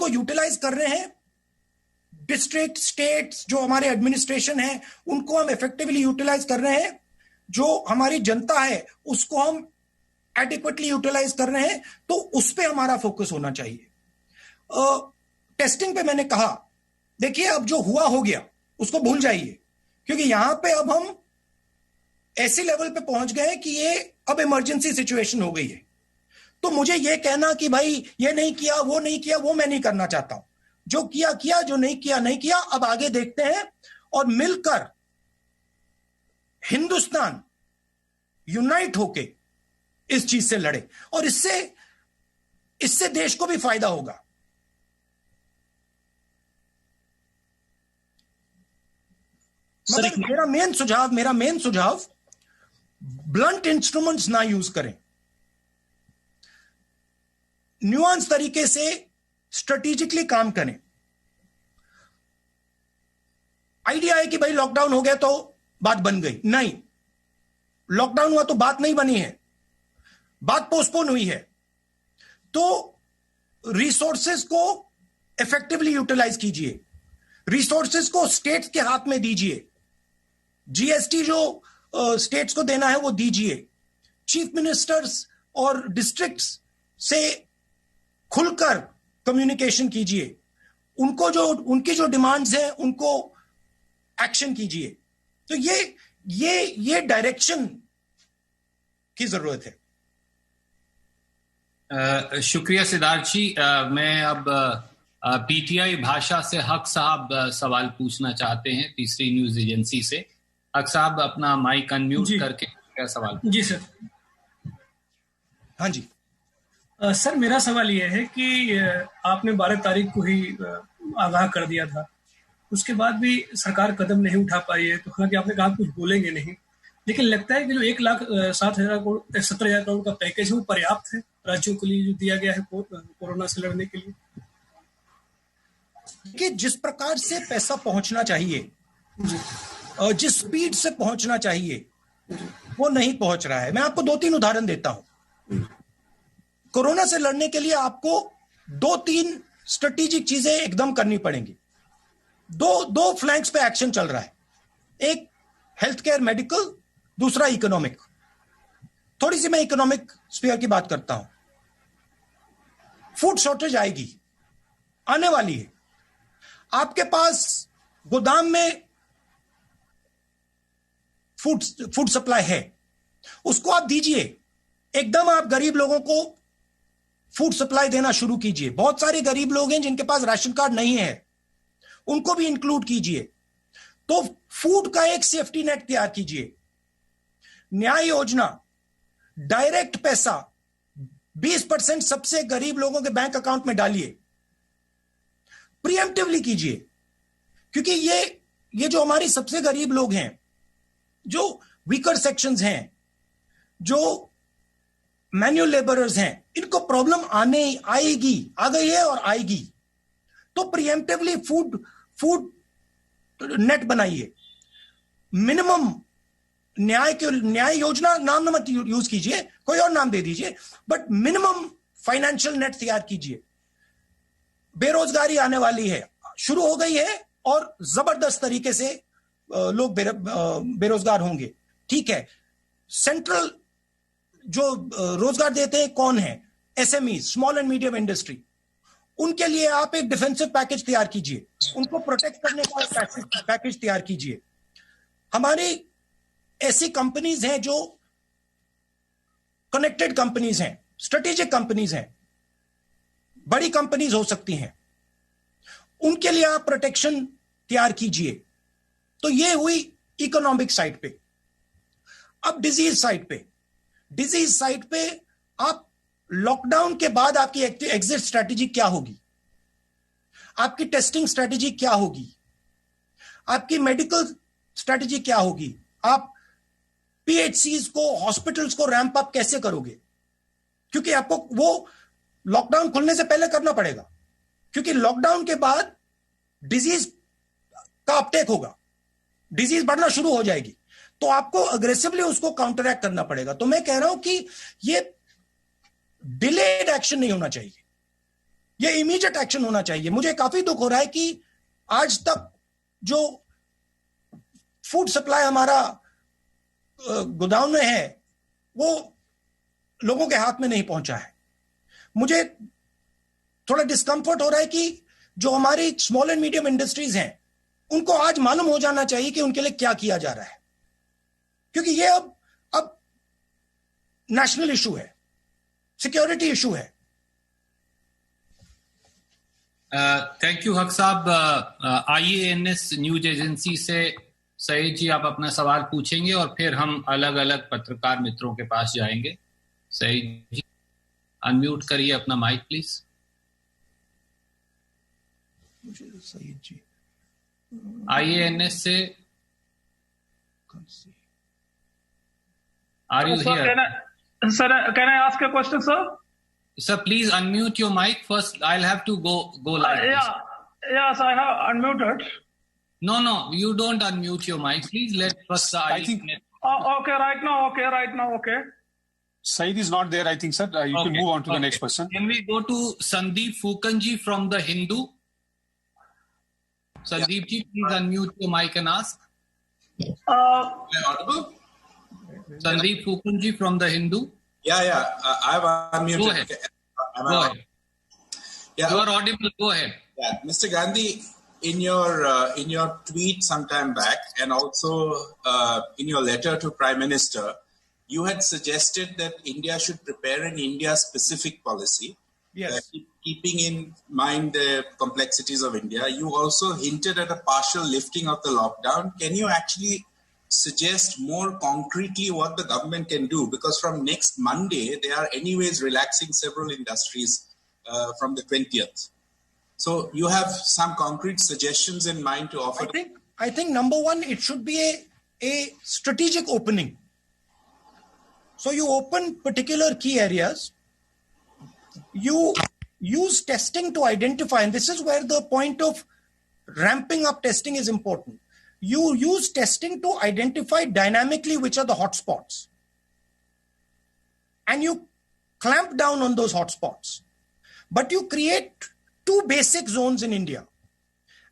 उनको यूटिलाइज कर रहे हैं। डिस्ट्रिक्ट, स्टेट्स, जो हमारे एडमिनिस्ट्रेशन है, उनको हम इफेक्टिवली यूटिलाइज कर रहे हैं। जो हमारी जनता है उसको हम एडिक्वेटली यूटिलाइज कर रहे हैं। तो उस पर हमारा फोकस होना चाहिए। टेस्टिंग पे मैंने कहा, देखिए अब जो हुआ हो गया उसको भूल जाइए, क्योंकि यहां पे अब हम ऐसे लेवल पे पहुंच गए कि ये अब इमरजेंसी सिचुएशन हो गई है। तो मुझे ये कहना कि भाई ये नहीं किया, वो नहीं किया, वो मैं नहीं करना चाहता हूं। जो किया किया, जो नहीं किया नहीं किया। अब आगे देखते हैं और मिलकर हिंदुस्तान यूनाइट होके इस चीज से लड़े, और इससे देश को भी फायदा होगा। मतलब मेरा मेन सुझाव ब्लंट इंस्ट्रूमेंट्स ना यूज करें, न्यूआंस तरीके से स्ट्रेटेजिकली काम करें। आइडिया है कि भाई लॉकडाउन हो गया तो बात बन गई, नहीं, लॉकडाउन हुआ तो बात नहीं बनी है, बात पोस्टपोन हुई है। तो रिसोर्सेज को इफेक्टिवली यूटिलाइज कीजिए, रिसोर्सेज को स्टेट्स के हाथ में दीजिए, जीएसटी जो स्टेट्स को देना है वो दीजिए, चीफ मिनिस्टर्स और डिस्ट्रिक्ट्स से खुलकर कम्युनिकेशन कीजिए, उनकी जो डिमांड्स हैं उनको एक्शन कीजिए। तो ये डायरेक्शन की जरूरत है। शुक्रिया सिद्धार्थ जी। मैं अब पीटीआई भाषा से हक साहब सवाल पूछना चाहते हैं, तीसरी न्यूज एजेंसी से। हक साहब अपना माइक अनम्यूट करके क्या सवाल? जी सर। हाँ जी सर, मेरा सवाल यह है कि आपने 12 तारीख को ही आगाह कर दिया था, उसके बाद भी सरकार कदम नहीं उठा पाई है। तो हालांकि आपने कहा कुछ बोलेंगे नहीं, लेकिन लगता है कि जो 1,07,000 करोड़ का पैकेज है वो पर्याप्त है राज्यों के लिए जो दिया गया है कोरोना से लड़ने के लिए? कि जिस प्रकार से पैसा पहुंचना चाहिए, जिस स्पीड से पहुंचना चाहिए, वो नहीं पहुंच रहा है। मैं आपको 2-3 उदाहरण देता हूं। कोरोना से लड़ने के लिए आपको 2-3 स्ट्रेटेजिक चीजें एकदम करनी पड़ेंगी। दो फ्लैंक्स पे एक्शन चल रहा है, एक हेल्थ केयर मेडिकल, दूसरा इकोनॉमिक। थोड़ी सी मैं इकोनॉमिक स्फीयर की बात करता हूं। फूड शॉर्टेज आएगी, आने वाली है। आपके पास गोदाम में फूड सप्लाई है, उसको आप दीजिए। एकदम आप गरीब लोगों को फूड सप्लाई देना शुरू कीजिए। बहुत सारे गरीब लोग हैं जिनके पास राशन कार्ड नहीं है, उनको भी इंक्लूड कीजिए। तो फूड का एक सेफ्टी नेट तैयार कीजिए। न्याय योजना, डायरेक्ट पैसा 20% सबसे गरीब लोगों के बैंक अकाउंट में डालिए, प्रीएम्प्टिवली कीजिए। क्योंकि ये जो हमारी सबसे गरीब लोग हैं, जो वीकर सेक्शंस हैं, जो मैन्युअल लेबरर्स हैं, इनको प्रॉब्लम आ गई है और आएगी। तो प्रीएम्प्टिवली फूड नेट बनाइए। मिनिमम न्याय योजना नाम मत यूज कीजिए, कोई और नाम दे दीजिए, बट मिनिमम फाइनेंशियल नेट तैयार कीजिए। बेरोजगारी आने वाली है, शुरू हो गई है, और जबरदस्त तरीके से लोग बेरोजगार होंगे। ठीक है, सेंट्रल जो रोजगार देते हैं कौन है? SME, small and medium industry. उनके लिए आप एक डिफेंसिव पैकेज तैयार कीजिए, उनको प्रोटेक्ट करने का पैकेज तैयार कीजिए। हमारी ऐसी कंपनीज हैं जो कनेक्टेड कंपनीज हैं, स्ट्रेटेजिक कंपनीज हैं, बड़ी कंपनीज हो सकती हैं, उनके लिए आप प्रोटेक्शन तैयार कीजिए। तो ये हुई इकोनॉमिक साइड पे। अब डिजीज साइड पे आप लॉकडाउन के बाद आपकी एग्जिट स्ट्रेटेजी क्या होगी? आपकी टेस्टिंग स्ट्रेटेजी क्या होगी? आपकी मेडिकल स्ट्रेटेजी क्या होगी? आप पीएचसीज को, हॉस्पिटल्स को रैंप अप कैसे करोगे? क्योंकि आपको वो लॉकडाउन खुलने से पहले करना पड़ेगा, क्योंकि लॉकडाउन के बाद डिजीज का अपटेक होगा, डिजीज बढ़ना शुरू हो जाएगी। तो आपको अग्रेसिवली उसको काउंटरएक्ट करना पड़ेगा। तो मैं कह रहा हूं कि ये डिलेड एक्शन नहीं होना चाहिए, ये इमीडिएट एक्शन होना चाहिए। मुझे काफी दुख हो रहा है कि आज तक जो फूड सप्लाई हमारा गोदाम में है वो लोगों के हाथ में नहीं पहुंचा है। मुझे थोड़ा डिस्कंफर्ट हो रहा है कि जो हमारी स्मॉल एंड मीडियम इंडस्ट्रीज हैं उनको आज मालूम हो जाना चाहिए कि उनके लिए क्या किया जा रहा है, क्योंकि ये अब नेशनल इशू है, सिक्योरिटी इशू है। थैंक यू हक साहब। IANS न्यूज एजेंसी से सईद जी आप अपना सवाल पूछेंगे और फिर हम अलग अलग पत्रकार मित्रों के पास जाएंगे। सईद जी अनम्यूट करिए अपना mic please. Saeed ji IANS से Are you here? Sir, can I ask a question, sir? Sir, please unmute your mic first. I'll have to go live. Yes, I have unmuted. No, you don't unmute your mic. Please let first. I think. Okay, right now. Okay. Saeed is not there, I think, sir. You can move on to the next person. Can we go to Sandeep Fukanji from The Hindu? Sandeep ji, please unmute your mic and ask. Am I audible? Sandeep Fukanji from The Hindu. Yeah. I've unmuted. Go ahead. Go ahead. Yeah. You are audible. Go ahead. Yeah, Mr. Gandhi, in your tweet sometime back, and also in your letter to Prime Minister, you had suggested that India should prepare an India-specific policy. Yes. Keeping in mind the complexities of India. You also hinted at a partial lifting of the lockdown. Can you actually suggest more concretely what the government can do? Because from next Monday, they are anyways relaxing several industries from the 20th. So you have some concrete suggestions in mind to offer? I think number one, it should be a strategic opening. So you open particular key areas. You use testing to identify, and this is where the point of ramping up testing is important. You use testing to identify dynamically which are the hotspots. And you clamp down on those hotspots. But you create two basic zones in India.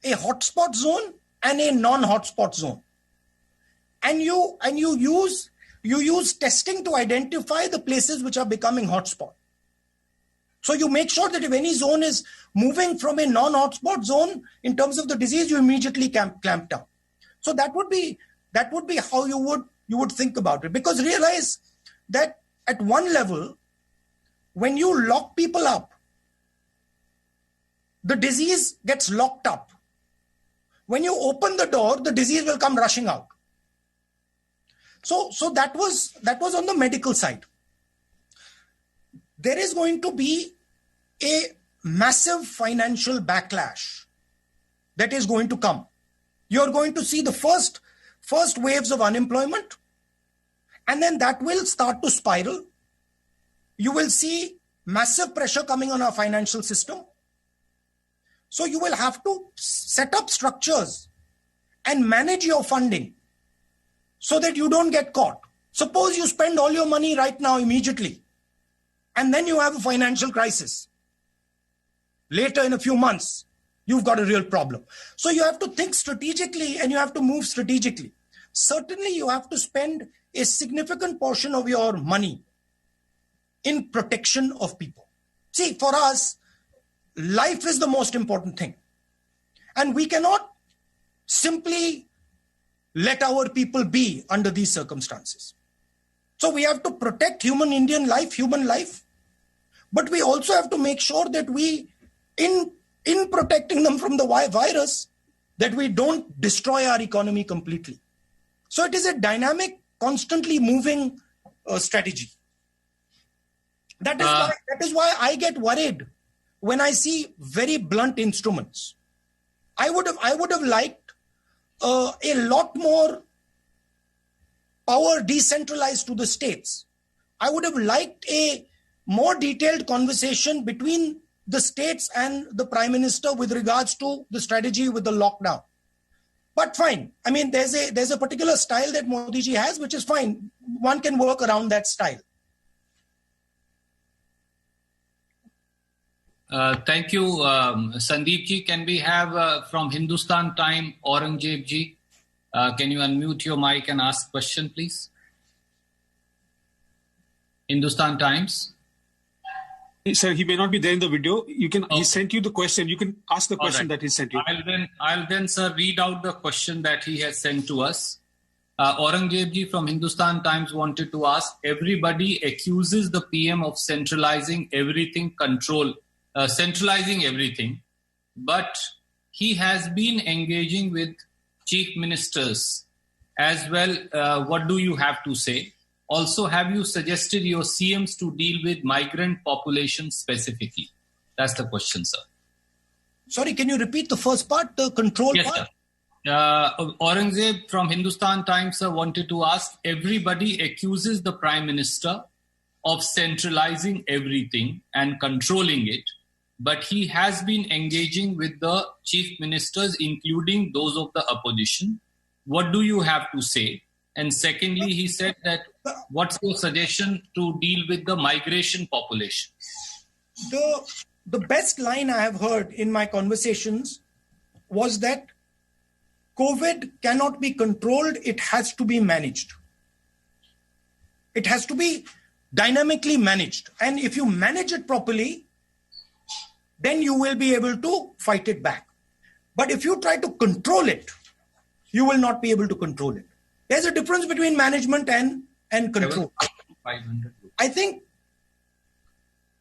A hotspot zone and a non-hotspot zone. And you use testing to identify the places which are becoming hotspot. So you make sure that if any zone is moving from a non-hotspot zone in terms of the disease, you immediately clamp down. So that would be how you would think about it. Because realize that at one level, when you lock people up, the disease gets locked up. When you open the door, the disease will come rushing out. So that was on the medical side. There is going to be a massive financial backlash that is going to come. You're going to see the first waves of unemployment, and then that will start to spiral. You will see massive pressure coming on our financial system. So you will have to set up structures and manage your funding so that you don't get caught. Suppose you spend all your money right now immediately, and then you have a financial crisis. Later in a few months, you've got a real problem. So you have to think strategically and you have to move strategically. Certainly you have to spend a significant portion of your money in protection of people. See, for us, life is the most important thing. And we cannot simply let our people be under these circumstances. So we have to protect human life, but we also have to make sure that we, in protecting them from the virus, that we don't destroy our economy completely. So it is a dynamic, constantly moving strategy. That is why I get worried when I see very blunt instruments. I would have liked a lot more power decentralized to the states. I would have liked a more detailed conversation between the states and the Prime Minister with regards to the strategy with the lockdown. But fine. I mean, there's a particular style that Modi ji has, which is fine. One can work around that style. Thank you, Sandeep ji. Can we have from Hindustan Time, Aurangzeb ji? Can you unmute your mic and ask question, please? Hindustan Times. Sir, he may not be there in the video. You can. Okay. He sent you the question. You can ask the question that he sent you. I'll then, sir, read out the question that he has sent to us. Aurangzeb ji from Hindustan Times wanted to ask: everybody accuses the PM of centralizing everything, centralizing everything, but he has been engaging with chief ministers as well. What do you have to say? Also, have you suggested your CMs to deal with migrant population specifically? That's the question, sir. Sorry, can you repeat the first part, the control yes, part? Sir. Aurangzeb from Hindustan Times sir, wanted to ask, everybody accuses the Prime Minister of centralizing everything and controlling it, but he has been engaging with the chief ministers, including those of the opposition. What do you have to say? And secondly, he said that what's your suggestion to deal with the migration population? The best line I have heard in my conversations was that COVID cannot be controlled, it has to be managed. It has to be dynamically managed. And if you manage it properly, then you will be able to fight it back. But if you try to control it, you will not be able to control it. There's a difference between management and control. I think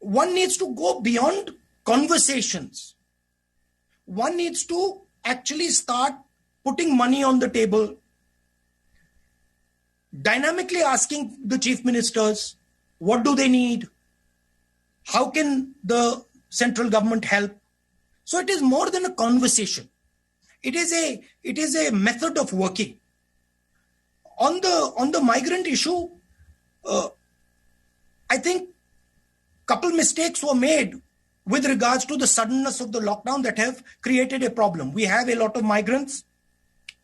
one needs to go beyond conversations. One needs to actually start putting money on the table, dynamically asking the chief ministers, what do they need? How can the central government help? So it is more than a conversation. It is a method of working. On the migrant issue, I think a couple mistakes were made with regards to the suddenness of the lockdown that have created a problem. We have a lot of migrants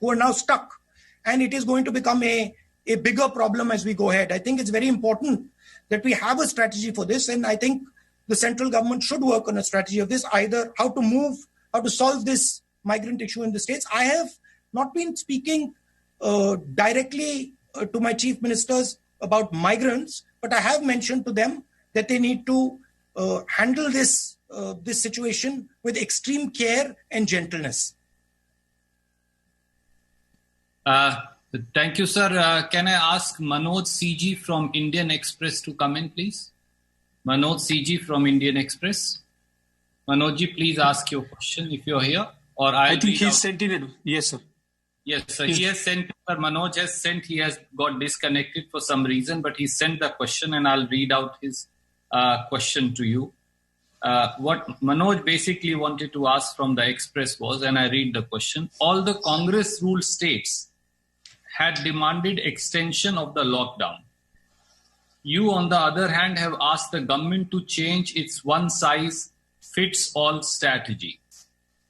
who are now stuck, and it is going to become a bigger problem as we go ahead. I think it's very important that we have a strategy for this, and I think the central government should work on a strategy of this, either how to solve this migrant issue in the states. I have not been speaking directly to my chief ministers about migrants, but I have mentioned to them that they need to handle this situation with extreme care and gentleness. Thank you, sir. Can I ask Manoj CG from Indian Express to come in, please? Manoj CG from Indian Express. Manoj, please ask your question if you're here. Or I think he sent in it. Yes, sir. Yes, sir. He has sent, Manoj has sent, he has got disconnected for some reason, but he sent the question and I'll read out his question to you. What Manoj basically wanted to ask from the Express was, and I read the question, all the Congress ruled states had demanded extension of the lockdown. You, on the other hand, have asked the government to change its one-size-fits-all strategy.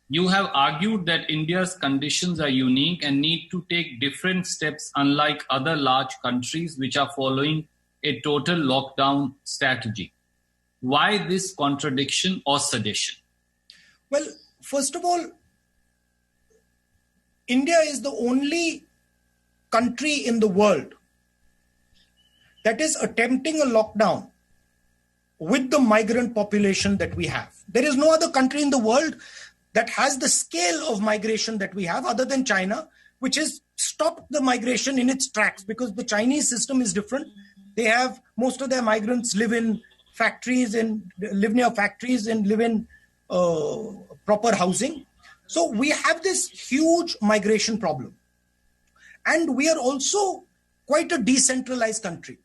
You have argued that India's conditions are unique and need to take different steps, unlike other large countries which are following a total lockdown strategy. Why this contradiction or suggestion? Well, first of all, India is the only country in the world that is attempting a lockdown with the migrant population that we have. There is no other country in the world that has the scale of migration that we have, other than China, which has stopped the migration in its tracks, because the Chinese system is different. They have, most of their migrants live in factories and live near factories and live in proper housing. So we have this huge migration problem. And we are also quite a decentralized country.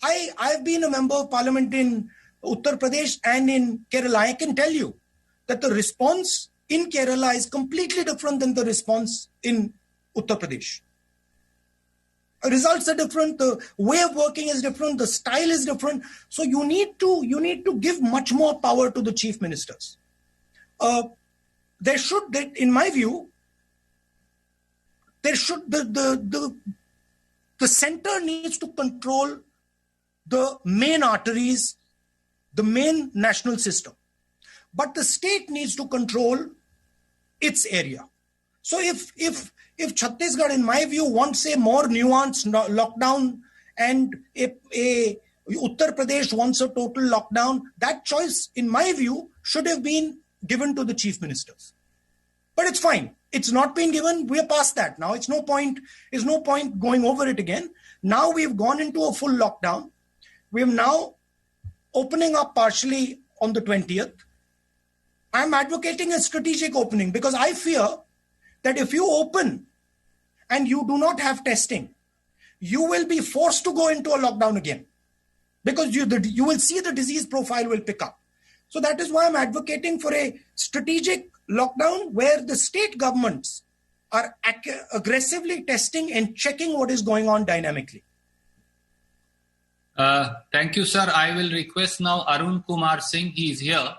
I've been a member of parliament in Uttar Pradesh and in Kerala. I can tell you that the response in Kerala is completely different than the response in Uttar Pradesh. Results are different. The way of working is different. The style is different. So you need to give much more power to the chief ministers. In my view, the center needs to control the main arteries, the main national system. but the state needs to control its area. So if Chhattisgarh, in my view, wants a more nuanced lockdown and a Uttar Pradesh wants a total lockdown, that choice, in my view, should have been given to the chief ministers. But it's fine. It's not been given. We're past that now. It's no point going over it again. Now we've gone into a full lockdown. We're now opening up partially on the 20th. I'm advocating a strategic opening because I fear that if you open and you do not have testing, you will be forced to go into a lockdown again because you will see the disease profile will pick up. So that is why I'm advocating for a strategic lockdown where the state governments are aggressively testing and checking what is going on dynamically. Thank you, sir. I will request now Arun Kumar Singh. He is here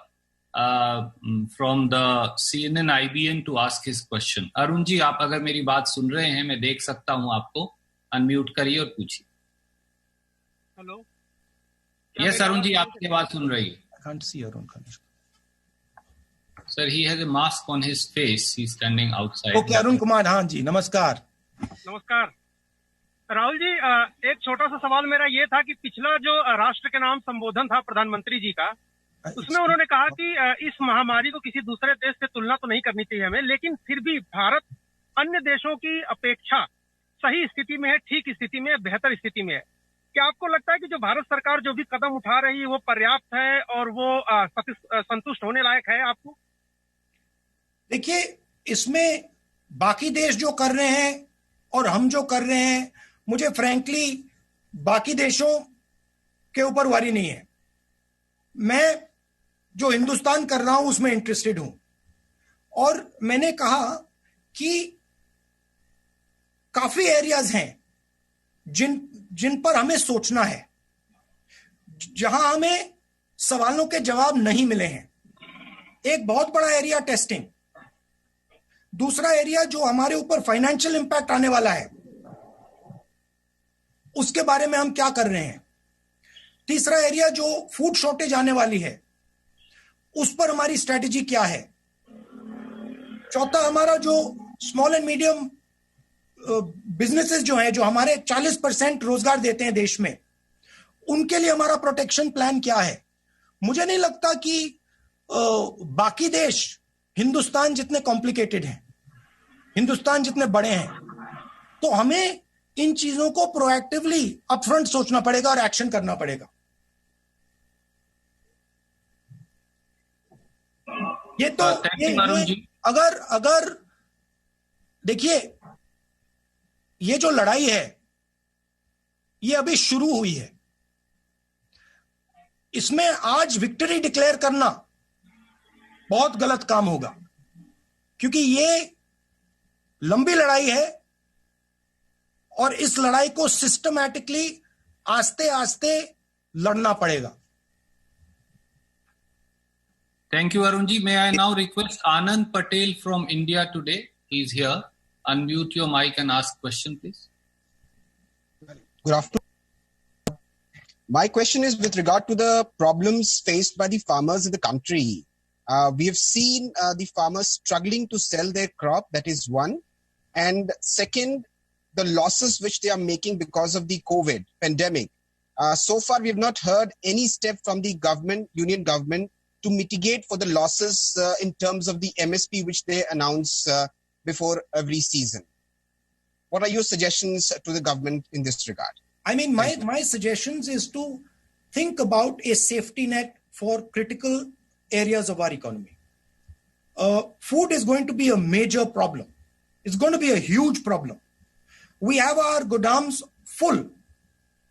from the CNN IBN to ask his question. Arun ji, आप अगर मेरी बात सुन रहे हैं, मैं देख सकता हूं आपको. अनम्यूट करिए और पूछिए. हेलो. Yes, Arun ji, आपकी आवाज सुन रही है. I can't see Arun. Sir, he has a mask on his face. He's standing outside. Okay, Arun Kumar, हाँ जी, नमस्कार. नमस्कार. राहुल जी, एक छोटा सा सवाल मेरा ये था कि पिछला जो राष्ट्र के नाम संबोधन था प्रधानमंत्री जी का, उसमें उन्होंने कहा कि इस महामारी को किसी दूसरे देश से तुलना तो नहीं करनी चाहिए हमें, लेकिन फिर भी भारत अन्य देशों की अपेक्षा सही स्थिति में है, ठीक स्थिति में है, बेहतर स्थिति में है. क्या आपको लगता है कि जो भारत सरकार जो भी कदम उठा रही है वो पर्याप्त है और वो संतुष्ट होने लायक है आपको? देखिए, इसमें बाकी देश जो कर रहे हैं और हम जो कर रहे हैं, मुझे फ्रैंकली बाकी देशों के ऊपर वारी नहीं है. मैं जो हिंदुस्तान कर रहा हूं उसमें इंटरेस्टेड हूं. और मैंने कहा कि काफी एरियाज हैं जिन पर हमें सोचना है, जहां हमें सवालों के जवाब नहीं मिले हैं. एक बहुत बड़ा एरिया टेस्टिंग, दूसरा एरिया जो हमारे ऊपर फाइनेंशियल इंपैक्ट आने वाला है उसके बारे में हम क्या कर रहे हैं, तीसरा एरिया जो फूड शॉर्टेज आने वाली है उस पर हमारी स्ट्रेटेजी क्या है, चौथा हमारा जो स्मॉल एंड मीडियम बिजनेसेस जो हैं, जो हमारे 40% रोजगार देते हैं देश में, उनके लिए हमारा प्रोटेक्शन प्लान क्या है. मुझे नहीं लगता कि बाकी देश हिंदुस्तान जितने कॉम्प्लिकेटेड हैं, हिंदुस्तान जितने बड़े हैं, तो हमें इन चीजों को प्रोएक्टिवली अपफ्रंट सोचना पड़ेगा और एक्शन करना पड़ेगा. ये तो अगर देखिए, ये जो लड़ाई है ये अभी शुरू हुई है. इसमें आज विक्ट्री डिक्लेयर करना बहुत गलत काम होगा, क्योंकि ये लंबी लड़ाई है और इस लड़ाई को सिस्टमैटिकली आस्ते आस्ते लड़ना पड़ेगा. Thank you, Arun ji. May I now request Anand Patel from India today? He is here. Unmute your mic and ask question, please. Good afternoon. My question is with regard to the problems faced by the farmers in the country. We have seen the farmers struggling to sell their crop, that is one. And second, the losses which they are making because of the COVID pandemic. So far, we have not heard any step from the government, union government, to mitigate for the losses in terms of the MSP which they announce before every season. What are your suggestions to the government in this regard? I mean, my suggestions is to think about a safety net for critical areas of our economy. Food is going to be a major problem. It's going to be a huge problem. We have our godams full,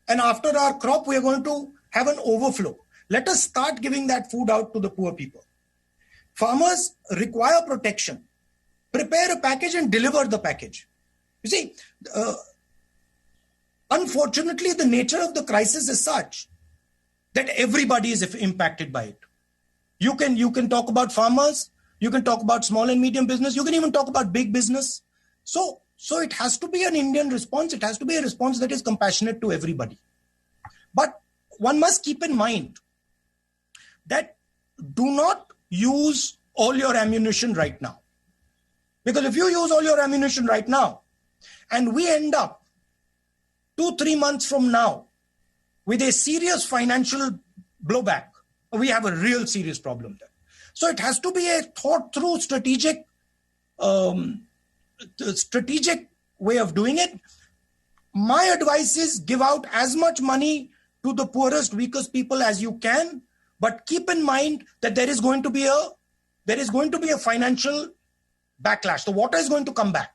and after our crop, we are going to have an overflow. Let us start giving that food out to the poor people. Farmers require protection. Prepare a package and deliver the package. You see, unfortunately, the nature of the crisis is such that everybody is impacted by it. You can talk about farmers, you can talk about small and medium business, you can even talk about big business. So it has to be an Indian response. It has to be a response that is compassionate to everybody. But one must keep in mind that do not use all your ammunition right now. Because if you use all your ammunition right now, and we end up 2-3 months from now with a serious financial blowback, we have a real serious problem there. So it has to be a thought through strategic way of doing it. My advice is give out as much money to the poorest, weakest people as you can, but keep in mind that there is going to be a financial backlash. The water is going to come back.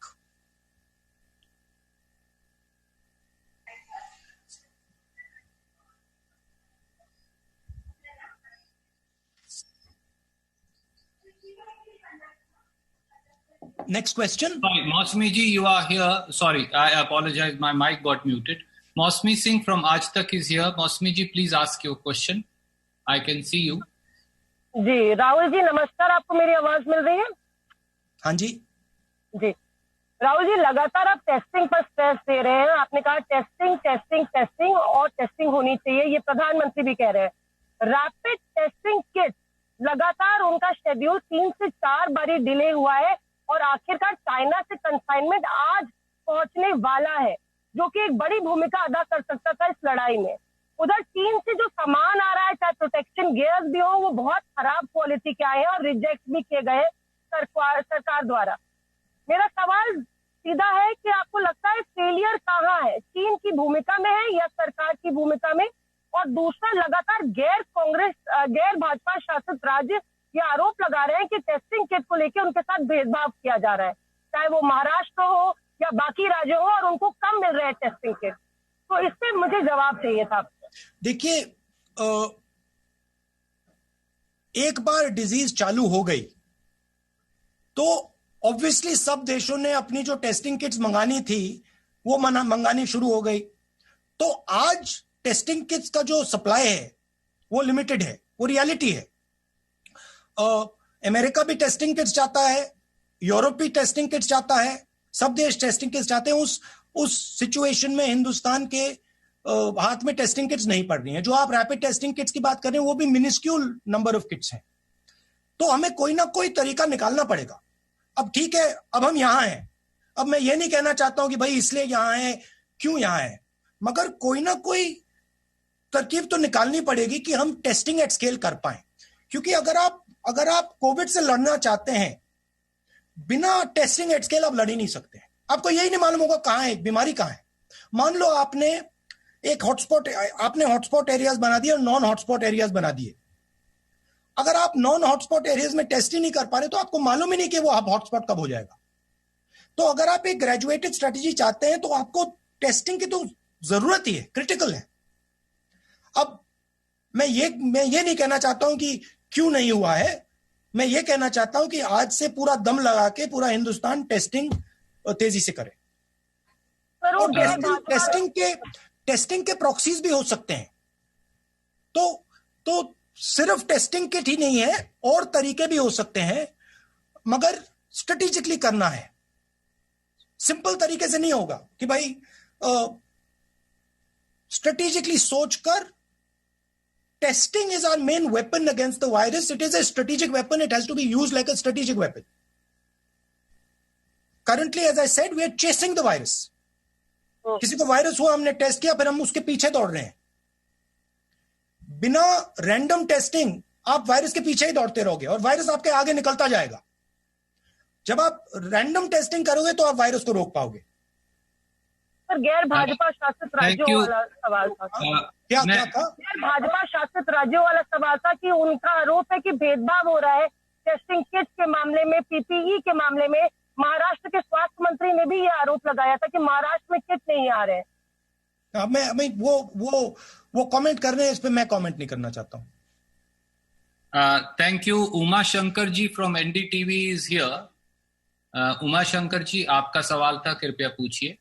Next question. Sorry, Mausmi ji, you are here. Sorry, I apologize. My mic got muted. Mausmi Singh from Aaj Tak is here. Mausmi ji, please ask your question. I can see you. जी राहुल जी नमस्कार, आपको मेरी आवाज मिल रही है? हाँ जी जी राहुल जी, लगातार आप testing पर स्ट्रेस दे रहे हैं. आपने कहा टेस्टिंग टेस्टिंग टेस्टिंग और टेस्टिंग होनी चाहिए, ये प्रधानमंत्री भी कह रहे हैं. रैपिड टेस्टिंग किट लगातार उनका शेड्यूल 3 से 4 बारी डिले हुआ है और आखिरकार चाइना से कंसाइनमेंट आज पहुंचने वाला है, जो कि एक बड़ी भूमिका अदा कर सकता था इस लड़ाई में. उधर चीन से जो सामान आ रहा है, चाहे प्रोटेक्शन गियर्स भी हो, वो बहुत खराब क्वालिटी के आए हैं और रिजेक्ट भी किए गए सरकार द्वारा. मेरा सवाल सीधा है कि आपको लगता है फेलियर कहाँ है, चीन की भूमिका में है या सरकार की भूमिका में? और दूसरा, लगातार गैर भाजपा शासित राज्य ये आरोप लगा रहे हैं कि टेस्टिंग किट को लेकर उनके साथ भेदभाव किया जा रहा है, चाहे वो महाराष्ट्र हो या बाकी राज्य हो, और उनको कम मिल रहे हैं टेस्टिंग किट. तो इससे मुझे जवाब चाहिए था. देखिए, एक बार डिजीज चालू हो गई तो ऑब्वियसली सब देशों ने अपनी जो टेस्टिंग किट्स मंगानी थी वो मंगानी शुरू हो गई. तो आज टेस्टिंग किट्स का जो सप्लाई है वो लिमिटेड है, वो रियलिटी है. अमेरिका भी टेस्टिंग किट्स चाहता है, यूरोप भी टेस्टिंग किट्स चाहता है, सब देश टेस्टिंग किट्स चाहते हैं. उस सिचुएशन में हिंदुस्तान के हाथ में टेस्टिंग किट्स नहीं पड़ रही हैं. जो आप रैपिड टेस्टिंग किट्स की बात कर रहे हैं वो भी मिनिस्क्यूल नंबर ऑफ किट्स हैं. तो हमें कोई ना कोई तरीका निकालना पड़ेगा. अब ठीक है, अब हम यहां हैं. अब मैं ये नहीं कहना चाहता हूं कि भाई इसलिए यहां है, क्यों यहां है, मगर कोई ना कोई तरकीब तो निकालनी पड़ेगी कि हम टेस्टिंग एट स्केल कर पाए. क्योंकि अगर आप कोविड से लड़ना चाहते हैं, बिना टेस्टिंग एट स्केल आप लड़ ही नहीं सकते. आपको यही नहीं मालूम होगा कहां है बीमारी, कहां है. मान लो आपने हॉटस्पॉट एरियाज बना दिए और नॉन हॉटस्पॉट एरियाज बना दिए. अगर आप नॉन हॉटस्पॉट एरियाज में टेस्ट ही नहीं कर पा रहे तो आपको मालूम ही नहीं कि वो हॉटस्पॉट कब हो जाएगा. तो अगर आप एक ग्रेजुएटेड स्ट्रेटेजी चाहते हैं तो आपको टेस्टिंग की तो जरूरत ही है, क्रिटिकल है. अब मैं ये नहीं कहना चाहता हूं कि क्यों नहीं हुआ है, मैं ये कहना चाहता हूं कि आज से पूरा दम लगा के पूरा हिंदुस्तान टेस्टिंग तेजी से करे. टेस्टिंग के प्रॉक्सीज भी हो सकते हैं. तो सिर्फ टेस्टिंग किट ही नहीं है, और तरीके भी हो सकते हैं, मगर स्ट्रेटेजिकली करना है. सिंपल तरीके से नहीं होगा कि भाई स्ट्रेटेजिकली सोचकर. Testing is our main weapon against the virus. It is a strategic weapon. It has to be used like a strategic weapon. Currently, as I said, we are chasing the virus. किसी को virus हुआ, हमने test किया, फिर हम उसके पीछे दौड़ रहे हैं. बिना रैंडम टेस्टिंग आप वायरस के पीछे ही दौड़ते रहोगे और वायरस आपके आगे निकलता जाएगा. जब आप रैंडम टेस्टिंग करोगे तो आप वायरस को रोक पाओगे. सर, गैर भाजपा शासित राज्यों वाला सवाल था. क्या था? गैर भाजपा शासित राज्यों वाला सवाल था कि उनका आरोप है कि भेदभाव हो रहा है टेस्टिंग किट के मामले में, पीपीई के मामले में. महाराष्ट्र के स्वास्थ्य मंत्री ने भी ये आरोप लगाया था कि महाराष्ट्र में किट नहीं आ रहे हैं. मैं वो कमेंट कर रहे हैं, इस पे मैं कमेंट नहीं करना चाहता हूँ. Thank you. Uma Shankar ji from NDTV is here. Uma Shankar ji, आपका सवाल था, कृपया पूछिए.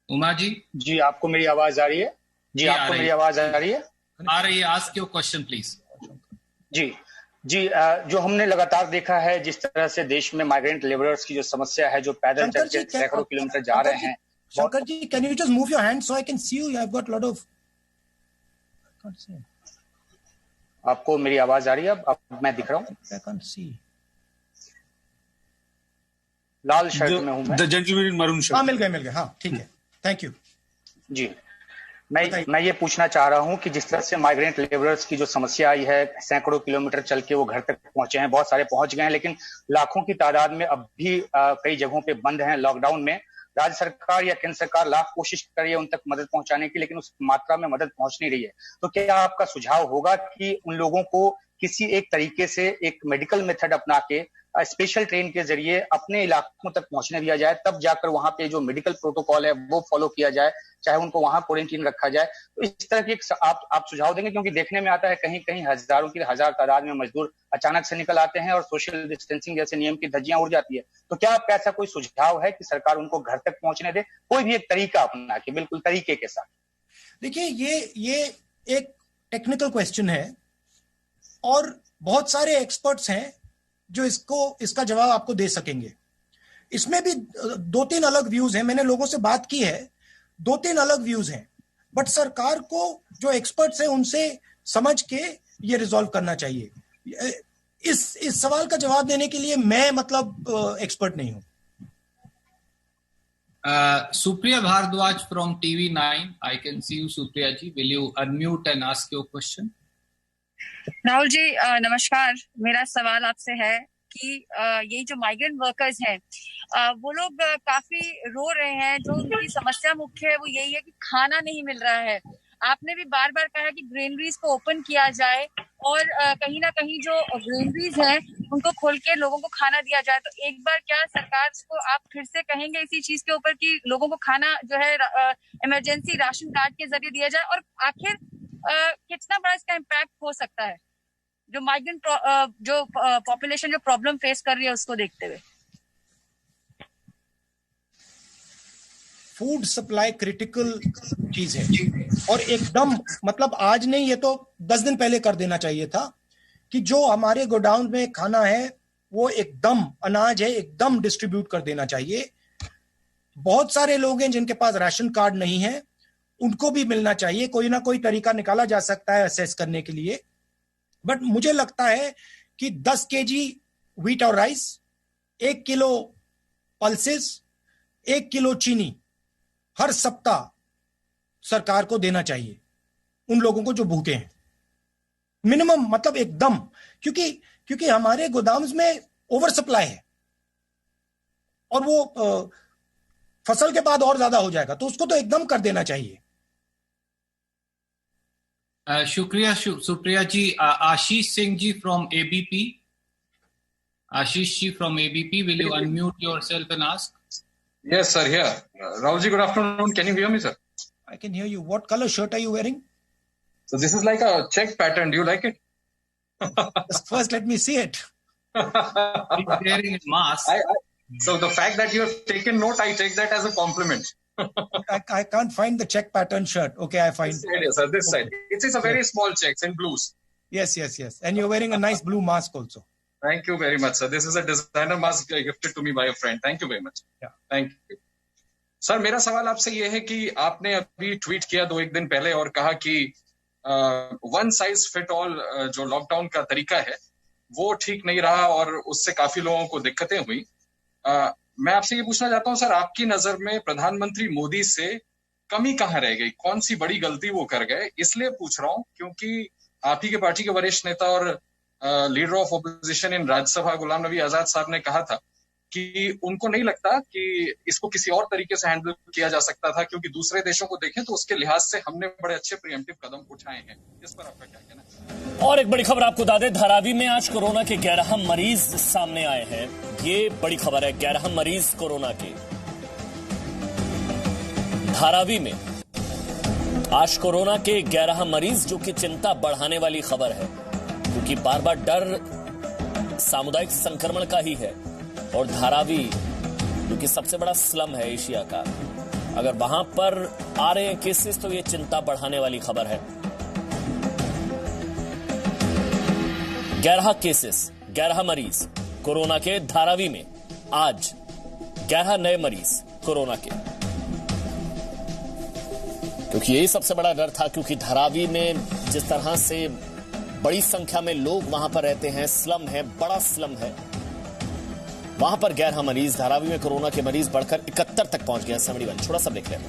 उमा जी, आपको मेरी आवाज आ रही है? जी, आपको मेरी आवाज आ रही है? आ रही है. Ask your question please. जी, जो हमने लगातार देखा है, जिस तरह से देश में माइग्रेंट लेबरर्स की जो समस्या है, जो पैदल चल के सैकड़ों किलोमीटर जा रहे हैं. Shankar ji, can you just move your hand so I can see you? I have got lot of. आपको मेरी आवाज आ रही है? अब मैं दिख रहा हूँ? लाल शर्ट में हूं मैं। The gentleman in maroon shirt. हाँ, मिल गए। हाँ, ठीक है, थैंक यू जी। मैं ये पूछना चाह रहा हूं कि जिस तरह से माइग्रेंट लेबरर्स की जो समस्या आई है, सैकड़ों किलोमीटर चल के वो घर तक पहुंचे हैं, बहुत सारे पहुंच गए हैं, लेकिन लाखों की तादाद में अब भी कई जगहों पे बंद हैं लॉकडाउन में। राज्य सरकार या केंद्र सरकार लाख कोशिश कर रही है उन तक मदद पहुंचाने की, लेकिन उस मात्रा में मदद पहुंच नहीं रही है। तो क्या आपका सुझाव होगा कि उन लोगों को किसी एक तरीके से एक मेडिकल मेथड अपना के स्पेशल ट्रेन के जरिए अपने इलाकों तक पहुंचने दिया जाए, तब जाकर वहां पे जो मेडिकल प्रोटोकॉल है वो फॉलो किया जाए, चाहे उनको वहां क्वारंटीन रखा जाए? तो इस तरह की आप सुझाव देंगे? क्योंकि देखने में आता है कहीं कहीं हजारों की हजार तादाद में मजदूर अचानक से निकल आते हैं और सोशल डिस्टेंसिंग जैसे नियम की धज्जियां उड़ जाती है। तो क्या आपका ऐसा कोई सुझाव है कि सरकार उनको घर तक पहुंचने दे, कोई भी एक तरीका अपना के, बिल्कुल तरीके के साथ? देखिए, ये एक टेक्निकल क्वेश्चन है और बहुत सारे एक्सपर्ट्स हैं जो इसका जवाब आपको दे सकेंगे। इसमें भी 2-3 अलग व्यूज हैं, मैंने लोगों से बात की है, 2-3 अलग व्यूज हैं, बट सरकार को जो एक्सपर्ट्स हैं उनसे समझ के ये रिजॉल्व करना चाहिए। इस सवाल का जवाब देने के लिए मैं एक्सपर्ट नहीं हूं। Supriya Bhardwaj from TV9, I can see you, Supriya ji. Will you unmute and ask your question? Rahul ji नमस्कार। मेरा सवाल आपसे है कि ये जो माइग्रेंट वर्कर्स हैं वो लोग काफी रो रहे हैं। जो उनकी समस्या मुख्य है वो यही है कि खाना नहीं मिल रहा है। आपने भी बार बार कहा कि ग्रेनरीज को ओपन किया जाए और कहीं ना कहीं जो ग्रेनरीज हैं उनको खोल के लोगों को खाना दिया जाए। तो एक बार क्या सरकार को आप फिर से कहेंगे इसी चीज के ऊपर कि लोगों को खाना जो है इमरजेंसी राशन कार्ड के जरिए दिया जाए? और आखिर कितना बड़ा इसका इम्पैक्ट हो सकता है जो माइग्रेंट जो पॉपुलेशन जो प्रॉब्लम फेस कर रही है उसको देखते हुए? फूड सप्लाई क्रिटिकल चीज है और एकदम आज नहीं, ये तो 10 दिन पहले कर देना चाहिए था कि जो हमारे गोडाउन में खाना है वो एकदम अनाज है एकदम डिस्ट्रीब्यूट कर देना चाहिए। बहुत सारे लोग हैं जिनके पास राशन कार्ड नहीं है, उनको भी मिलना चाहिए। कोई ना कोई तरीका निकाला जा सकता है असेस करने के लिए। बट मुझे लगता है कि 10 केजी व्हीट और राइस, 1 किलो पल्सेस, 1 किलो चीनी हर सप्ताह सरकार को देना चाहिए उन लोगों को जो भूखे हैं। मिनिमम एकदम, क्योंकि हमारे गोदाम्स में ओवर सप्लाई है और वो फसल के बाद और ज्यादा हो जाएगा, तो उसको तो एकदम कर देना चाहिए। शुक्रिया Supriya ji. Ashish Singh ji from ABP. Ashish ji from ABP, will you unmute yourself and ask? Yes, sir, here. Rahul ji, good afternoon. Can you hear me, sir? I can hear you. What color shirt are you wearing? So this is like a check pattern. Do you like it? First, let me see it. He's wearing a mask. So the fact that you have taken note, I take that as a compliment. I can't find the check pattern shirt. Okay, I find this side, sir. This side. It's a very small checks in blues. Yes. And you're wearing a nice blue mask also. Thank you very much, sir. This is a designer mask gifted to me by a friend. Thank you very much. Yeah. Thank you. Sir, मेरा सवाल आपसे ये है कि आपने अभी tweet किया 2-1 दिन पहले और कहा कि वन साइज फिट ऑल जो लॉकडाउन का तरीका है वो ठीक नहीं रहा और उससे काफी लोगों को दिक्कतें हुई। मैं आपसे ये पूछना चाहता हूँ सर, आपकी नजर में प्रधानमंत्री मोदी से कमी कहाँ रह गई? कौन सी बड़ी गलती वो कर गए? इसलिए पूछ रहा हूँ क्योंकि आप ही के पार्टी के वरिष्ठ नेता और leader of opposition in Rajya Sabha Ghulam Nabi Azad साहब ने कहा था कि उनको नहीं लगता कि इसको किसी और तरीके से हैंडल किया जा सकता था, क्योंकि दूसरे देशों को देखें तो उसके लिहाज से हमने बड़े अच्छे प्रिएम्प्टिव कदम उठाए हैं। इस पर आपका क्या कहना है? और एक बड़ी खबर आपको बता दें, धारावी में आज कोरोना के 11 मरीज सामने आए हैं। ये बड़ी खबर है, 11 मरीज कोरोना के धारावी में। आज कोरोना के 11 मरीज, जो कि चिंता बढ़ाने वाली खबर है, क्योंकि बार बार डर सामुदायिक संक्रमण का ही है। और धारावी जो कि सबसे बड़ा स्लम है एशिया का, अगर वहां पर आ रहे हैं केसेस तो ये चिंता बढ़ाने वाली खबर है। 11 केसेस, 11 मरीज कोरोना के धारावी में। आज 11 नए मरीज कोरोना के, क्योंकि यही सबसे बड़ा डर था। क्योंकि धारावी में जिस तरह से बड़ी संख्या में लोग वहां पर रहते हैं, स्लम है, बड़ा स्लम है। वहां पर 11 मरीज, धारावी में कोरोना के मरीज बढ़कर 71 तक पहुंच गए। 71 छोटा सा देख लें।